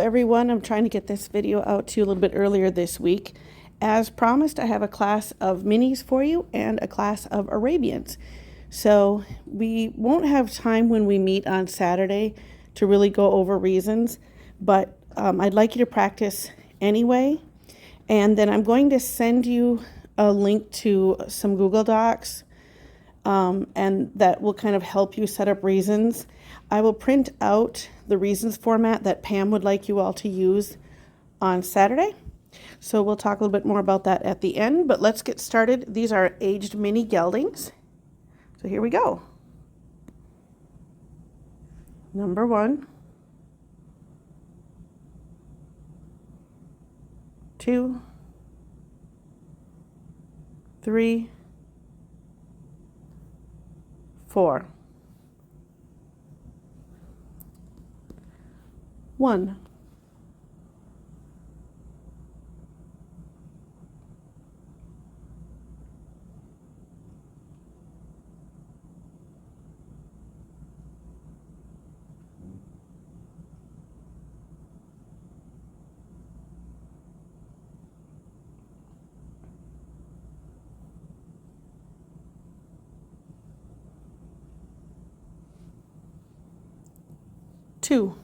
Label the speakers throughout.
Speaker 1: everyone. I'm trying to get this video out to you a little bit earlier this week. As promised, I have a class of minis for you and a class of Arabians. So we won't have time when we meet on Saturday to really go over reasons, but I'd like you to practice anyway. And then I'm going to send you a link to some Google Docs, and that will kind of help you set up reasons. I will print out the reasons format that Pam would like you all to use on Saturday. So we'll talk a little bit more about that at the end, but let's get started. These are aged mini geldings. So here we go. Number 1, 2, 3, 4. 1, 2,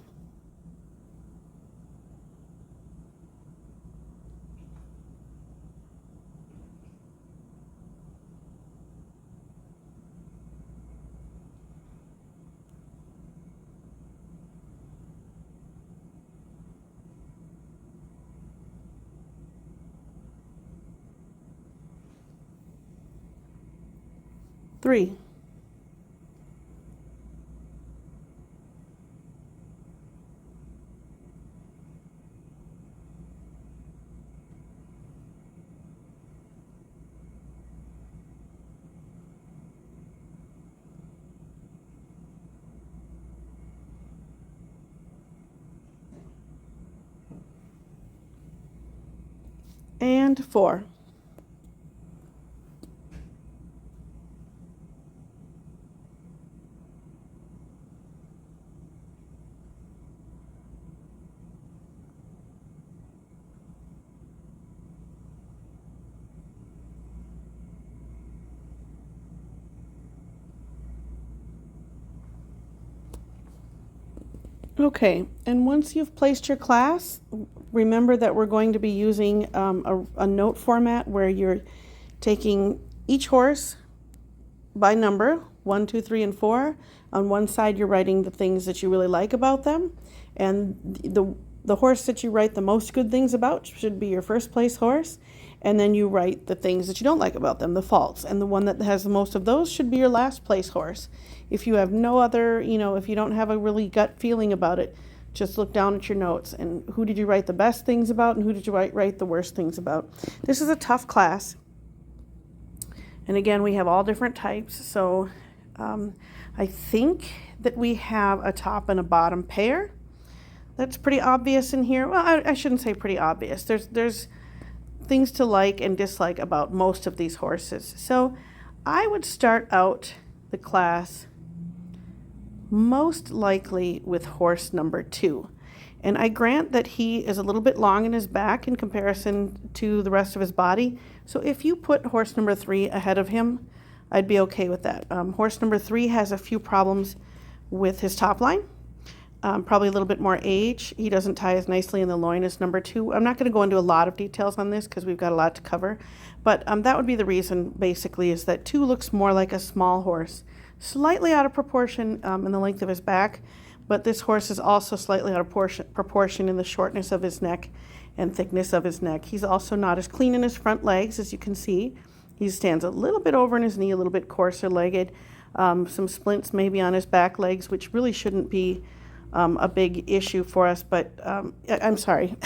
Speaker 1: 3, 4. Okay, and once you've placed your class, remember that we're going to be using a note format where you're taking each horse by number, 1, 2, 3, and 4. On one side, you're writing the things that you really like about them, and the horse that you write the most good things about should be your first place horse, and then you write the things that you don't like about them, the faults, and the one that has the most of those should be your last place horse. If you have no other, if you don't have a really gut feeling about it, just look down at your notes and who did you write the best things about and who did you write the worst things about. This is a tough class. And again, we have all different types. So I think that we have a top and a bottom pair. That's pretty obvious in here. Well, I shouldn't say pretty obvious. There's things to like and dislike about most of these horses. So I would start out the class most likely with horse number 2. And I grant that he is a little bit long in his back in comparison to the rest of his body. So if you put horse number 3 ahead of him, I'd be okay with that. Horse number 3 has a few problems with his top line. Probably a little bit more age. He doesn't tie as nicely in the loin as number 2. I'm not going to go into a lot of details on this because we've got a lot to cover. But that would be the reason, basically, is that 2 looks more like a small horse. Slightly out of proportion in the length of his back, but this horse is also slightly out of proportion in the shortness of his neck and thickness of his neck. He's also not as clean in his front legs, as you can see. He stands a little bit over in his knee, a little bit coarser legged. Some splints maybe on his back legs, which really shouldn't be a big issue for us, but I'm sorry,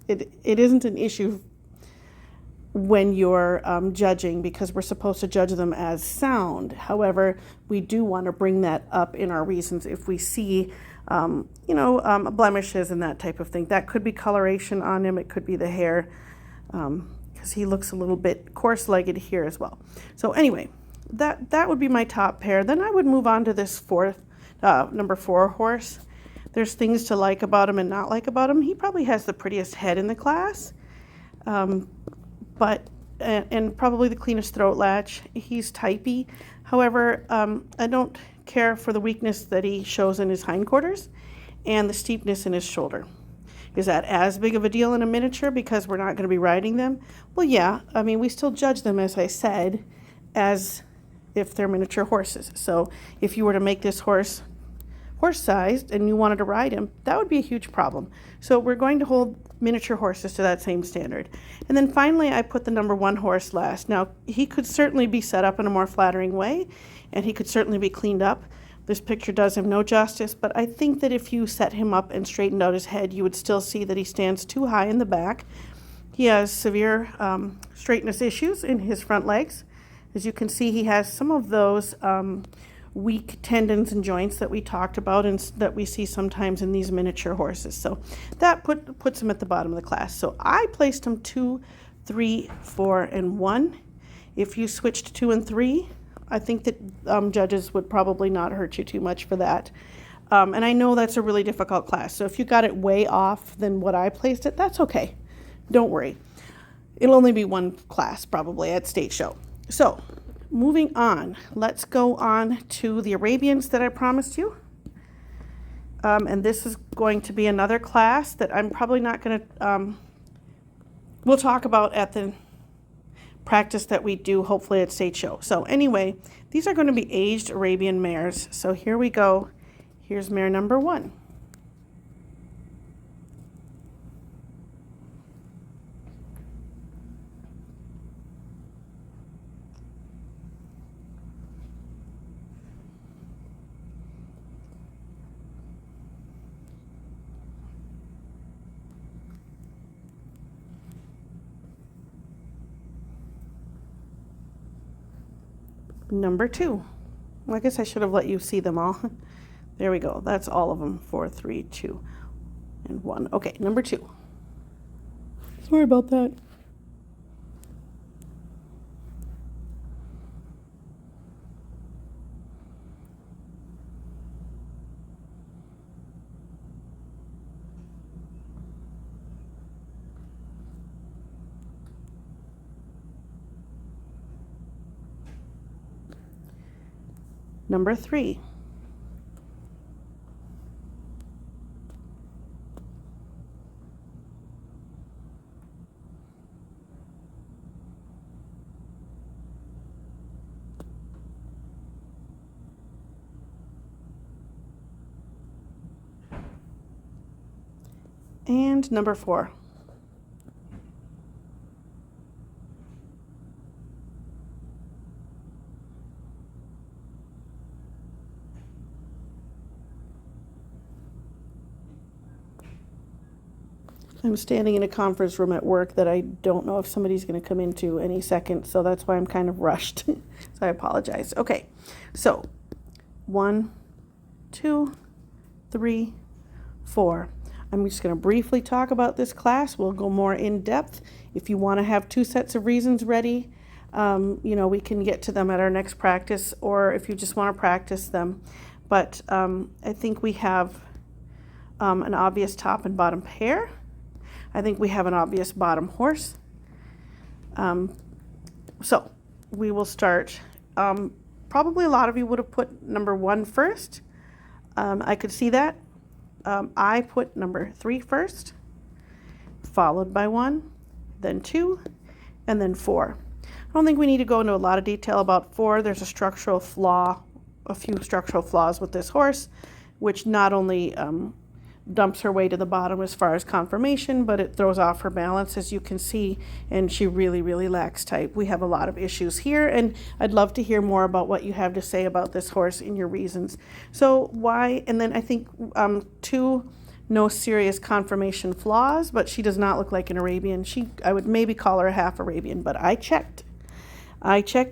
Speaker 1: it isn't an issue when you're judging, because we're supposed to judge them as sound. However, we do want to bring that up in our reasons if we see, blemishes and that type of thing. That could be coloration on him. It could be the hair, because he looks a little bit coarse-legged here as well. So anyway, that would be my top pair. Then I would move on to this number 4 horse. there's things to like about him and not like about him. He probably has the prettiest head in the class, and probably the cleanest throat latch. He's typey. However, I don't care for the weakness that he shows in his hindquarters and the steepness in his shoulder. Is that as big of a deal in a miniature because we're not going to be riding them? Well, yeah. I mean, we still judge them, as I said, as if they're miniature horses. So if you were to make this horse-sized and you wanted to ride him, that would be a huge problem. So we're going to hold miniature horses to that same standard. And then finally, I put the number 1 horse last. Now, he could certainly be set up in a more flattering way, and he could certainly be cleaned up. This picture does him no justice, but I think that if you set him up and straightened out his head, you would still see that he stands too high in the back. He has severe straightness issues in his front legs. As you can see, he has some of those weak tendons and joints that we talked about and that we see sometimes in these miniature horses. So that puts him at the bottom of the class. So I placed him 2, 3, 4, and 1. If you switched 2 and 3, I think that judges would probably not hurt you too much for that. And I know that's a really difficult class. So if you got it way off than what I placed it, that's okay. Don't worry. It'll only be one class probably at State Show. So moving on, let's go on to the Arabians that I promised you. And this is going to be another class that I'm probably not going to, we'll talk about at the practice that we do hopefully at State Show. So anyway, these are going to be aged Arabian mares. So here we go. Here's mare number 1. Number 2. Well, I guess I should have let you see them all. There we go. That's all of them. 4, 3, 2, and 1. Okay, number 2. Sorry about that. Number 3. And number 4. I'm standing in a conference room at work that I don't know if somebody's going to come into any second, so that's why I'm kind of rushed. So I apologize. Okay, so 1, 2, 3, 4. I'm just going to briefly talk about this class. We'll go more in depth. If you want to have 2 sets of reasons ready, we can get to them at our next practice, or if you just want to practice them. But I think we have an obvious top and bottom pair. I think we have an obvious bottom horse. So we will start. Probably a lot of you would have put number 1 first. I could see that. I put number 3 first, followed by 1, then 2, and then 4. I don't think we need to go into a lot of detail about 4. There's a few structural flaws with this horse, which not only dumps her way to the bottom as far as conformation, but it throws off her balance, as you can see, and she really, really lacks type. We have a lot of issues here, and I'd love to hear more about what you have to say about this horse and your reasons. So why, and then I think 2, no serious conformation flaws, but she does not look like an Arabian. I would maybe call her a half Arabian, but I checked.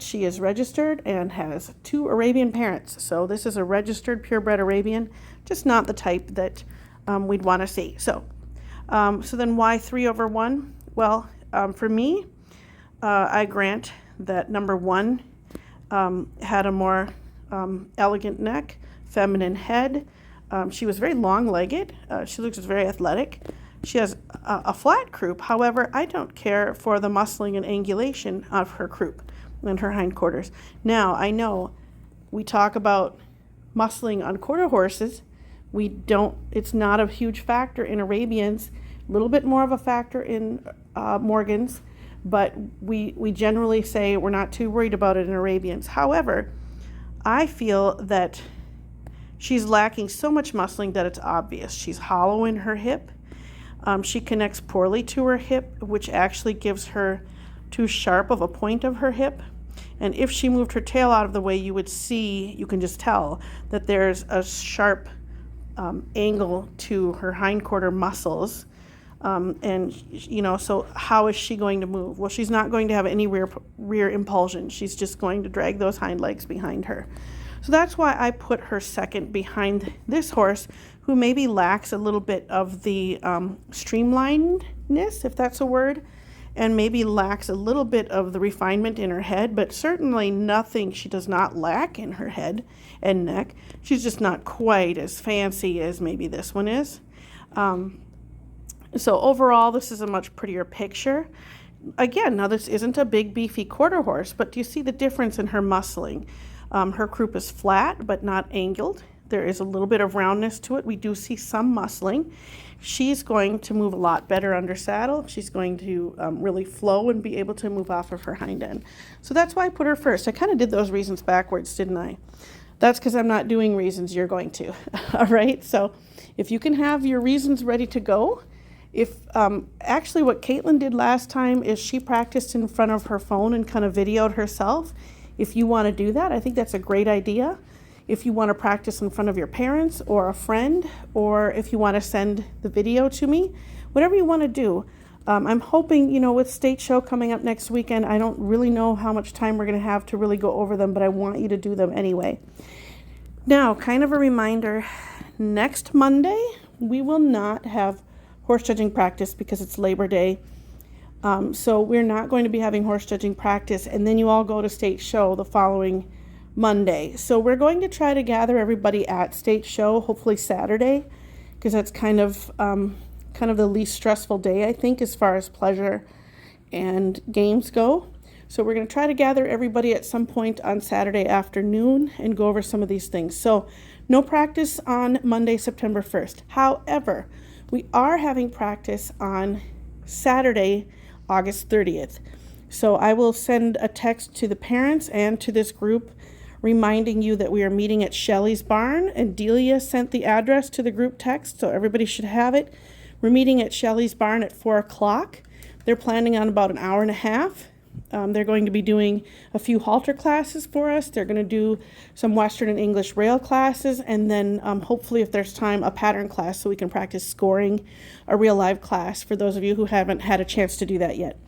Speaker 1: She is registered and has 2 Arabian parents. So this is a registered purebred Arabian, just not the type that we'd want to see. So then why 3 over 1? Well, for me, I grant that number 1 had a more elegant neck, feminine head, She was very long-legged. She looks very athletic. She has a flat croup. However, I don't care for the muscling and angulation of her croup and her hindquarters. Now, I know we talk about muscling on quarter horses. It's not a huge factor in Arabians, a little bit more of a factor in Morgans, but we generally say we're not too worried about it in Arabians. However, I feel that she's lacking so much muscling that it's obvious. She's hollow in her hip. She connects poorly to her hip, which actually gives her too sharp of a point of her hip. And if she moved her tail out of the way, you can just tell that there's a sharp angle to her hindquarter muscles. So how is she going to move? Well, she's not going to have any rear impulsion. She's just going to drag those hind legs behind her. So that's why I put her second behind this horse, who maybe lacks a little bit of the streamlinedness, if that's a word, and maybe lacks a little bit of the refinement in her head, but certainly nothing she does not lack in her head and neck. She's just not quite as fancy as maybe this one is. So overall, this is a much prettier picture. Again, now this isn't a big beefy quarter horse, but do you see the difference in her muscling? Her croup is flat but not angled. There is a little bit of roundness to it. We do see some muscling. She's going to move a lot better under saddle. She's going to really flow and be able to move off of her hind end. So that's why I put her first. I kind of did those reasons backwards, didn't I? That's because I'm not doing reasons, you're going to. All right, so if you can have your reasons ready to go. Actually what Caitlin did last time is she practiced in front of her phone and kind of videoed herself. If you want to do that, I think that's a great idea. If you want to practice in front of your parents or a friend, or if you want to send the video to me, whatever you want to do. I'm hoping, with State Show coming up next weekend, I don't really know how much time we're going to have to really go over them, but I want you to do them anyway. Now, kind of a reminder, next Monday, we will not have horse judging practice because it's Labor Day. So we're not going to be having horse judging practice, and then you all go to State Show the following Monday. So we're going to try to gather everybody at State Show, hopefully Saturday, because that's kind of the least stressful day, I think, as far as pleasure and games go. So we're going to try to gather everybody at some point on Saturday afternoon and go over some of these things. So no practice on Monday, September 1st. However, we are having practice on Saturday, August 30th. So I will send a text to the parents and to this group reminding you that we are meeting at Shelley's Barn, and Delia sent the address to the group text, so everybody should have it. We're meeting at Shelley's Barn at 4 o'clock. They're planning on about an hour and a half. They're going to be doing a few halter classes for us. They're going to do some Western and English rail classes, and then hopefully, if there's time, a pattern class so we can practice scoring, a real live class for those of you who haven't had a chance to do that yet.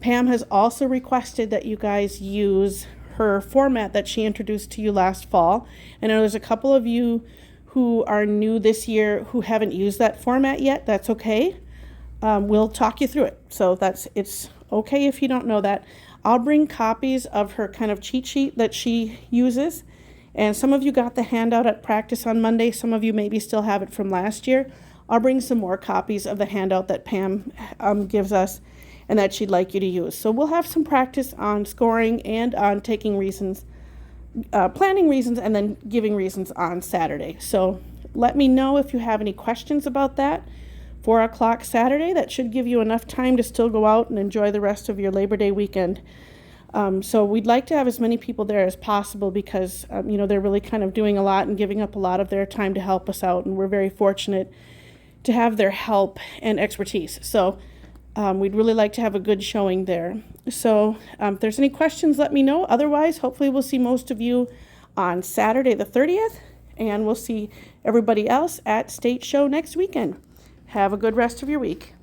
Speaker 1: Pam has also requested that you guys use her format that she introduced to you last fall. I know there's a couple of you who are new this year who haven't used that format yet. That's okay. We'll talk you through it. So it's okay if you don't know that. I'll bring copies of her kind of cheat sheet that she uses. And some of you got the handout at practice on Monday. Some of you maybe still have it from last year. I'll bring some more copies of the handout that Pam gives us and that she'd like you to use. So we'll have some practice on scoring and on taking reasons, planning reasons, and then giving reasons on Saturday. So let me know if you have any questions about that. 4 o'clock Saturday, that should give you enough time to still go out and enjoy the rest of your Labor Day weekend. So we'd like to have as many people there as possible because, they're really kind of doing a lot and giving up a lot of their time to help us out, and we're very fortunate to have their help and expertise. So we'd really like to have a good showing there. So if there's any questions, let me know. Otherwise, hopefully we'll see most of you on Saturday the 30th, and we'll see everybody else at State Show next weekend. Have a good rest of your week.